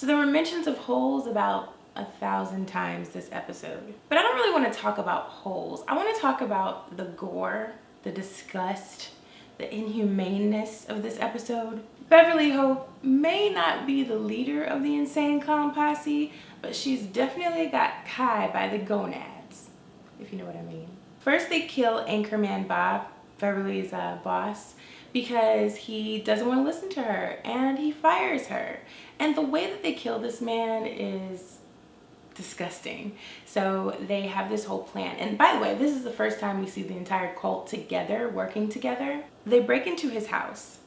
So there were mentions of holes about 1,000 times this episode. But I don't really want to talk about holes. I want to talk about the gore, the disgust, the inhumaneness of this episode. Beverly Hope may not be the leader of the insane clown posse, but she's definitely got Kai by the gonads, if you know what I mean. First, they kill Anchorman Bob, Beverly's boss, because he doesn't want to listen to her, and he fires her. And the way that they kill this man is disgusting. So they have this whole plan. And by the way, this is the first time we see the entire cult together, working together. They break into his house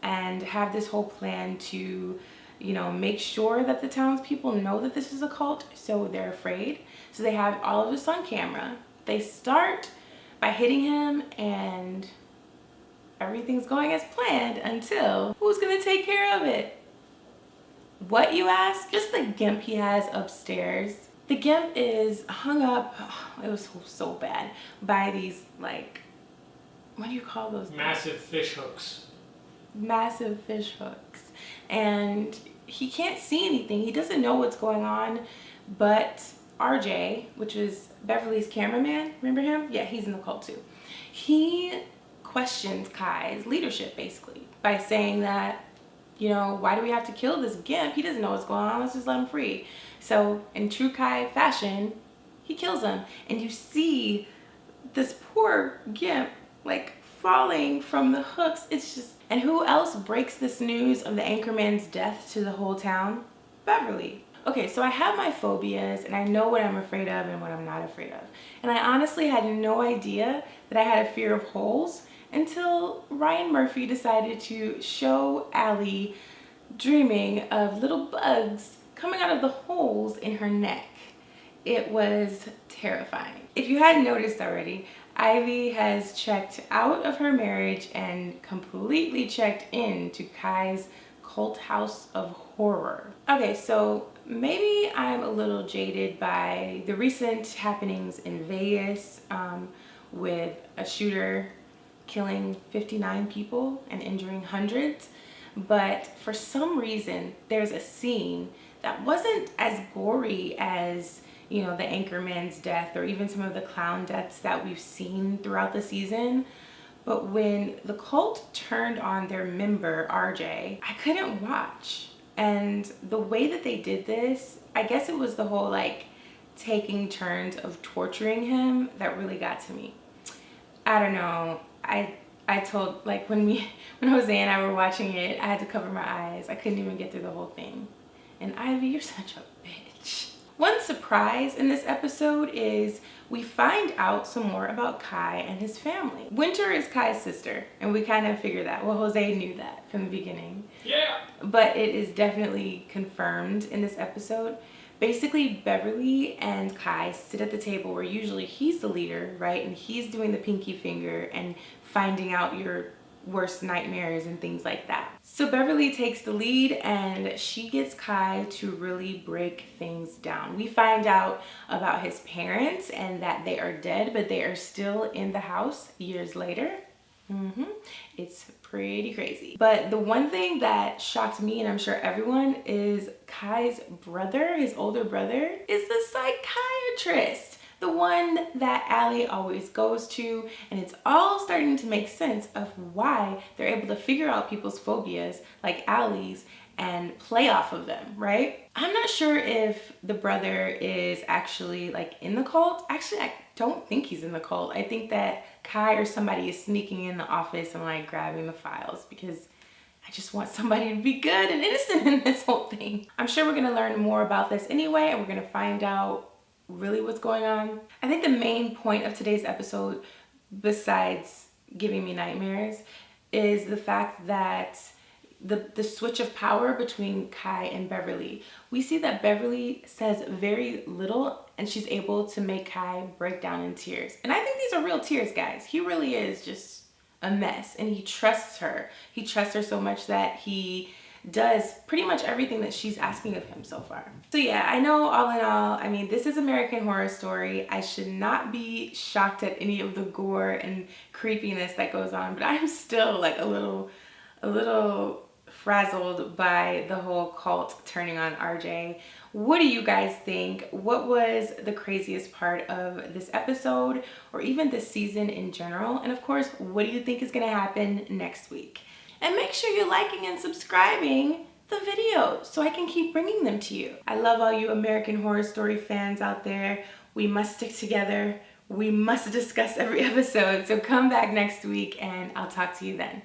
and have this whole plan to, you know, make sure that the townspeople know that this is a cult, so they're afraid. So they have all of this on camera. They start by hitting him, and everything's going as planned until who's gonna take care of it? What, you ask? Just the gimp he has upstairs. The gimp is hung up, oh, it was so bad, by these, like, what do you call those? Massive fish hooks. Massive fish hooks. And he can't see anything. He doesn't know what's going on, but RJ, which is Beverly's cameraman, remember him? Yeah, he's in the cult too. He questions Kai's leadership, basically, by saying that, you know, why do we have to kill this gimp? He doesn't know what's going on. Let's just let him free. So in true Kai fashion, he kills him. And you see this poor gimp, like, falling from the hooks. It's just... And who else breaks this news of the Anchorman's death to the whole town? Beverly. Okay, so I have my phobias, and I know what I'm afraid of and what I'm not afraid of. And I honestly had no idea that I had a fear of holes until Ryan Murphy decided to show Allie dreaming of little bugs coming out of the holes in her neck. It was terrifying. If you hadn't noticed already, Ivy has checked out of her marriage and completely checked into Kai's cult house of horror. Okay, so maybe I'm a little jaded by the recent happenings in Vegas with a shooter killing 59 people and injuring hundreds, but for some reason there's a scene that wasn't as gory as, you know, the Anchorman's death or even some of the clown deaths that we've seen throughout the season. But when the cult turned on their member RJ, I couldn't watch. And the way that they did this, I guess it was the whole like taking turns of torturing him that really got to me. I don't know. I told, like, when Jose and I were watching it, I had to cover my eyes. I couldn't even get through the whole thing. And Ivy, you're such a bitch. One surprise in this episode is we find out some more about Kai and his family. Winter is Kai's sister, and we kind of figured that. Well, Jose knew that from the beginning. Yeah. But it is definitely confirmed in this episode. Basically, Beverly and Kai sit at the table where usually he's the leader, right? And he's doing the pinky finger and finding out your worst nightmares and things like that. So Beverly takes the lead and she gets Kai to really break things down. We find out about his parents and that they are dead, but they are still in the house years later. It's pretty crazy. But the one thing that shocked me, and I'm sure everyone, is Kai's brother, his older brother, is the psychiatrist. The one that Allie always goes to, and it's all starting to make sense of why they're able to figure out people's phobias, like Allie's, and play off of them, right? I'm not sure if the brother is actually like in the cult. Actually, I don't think he's in the cult. I think that Kai or somebody is sneaking in the office and like grabbing the files, because I just want somebody to be good and innocent in this whole thing. I'm sure we're gonna learn more about this anyway, and we're gonna find out really what's going on. I think the main point of today's episode, besides giving me nightmares, is the fact that the switch of power between Kai and Beverly. We see that Beverly says very little and she's able to make Kai break down in tears. And I think these are real tears, guys. He really is just a mess, and he trusts her. He trusts her so much that he does pretty much everything that she's asking of him so far. So yeah, I know all in all, I mean, this is American Horror Story. I should not be shocked at any of the gore and creepiness that goes on, but I'm still like a little frazzled by the whole cult turning on RJ. What do you guys think? What was the craziest part of this episode or even this season in general? And of course, what do you think is going to happen next week? And make sure you're liking and subscribing the videos so I can keep bringing them to you. I love all you American Horror Story fans out there. We must stick together. We must discuss every episode. So come back next week and I'll talk to you then.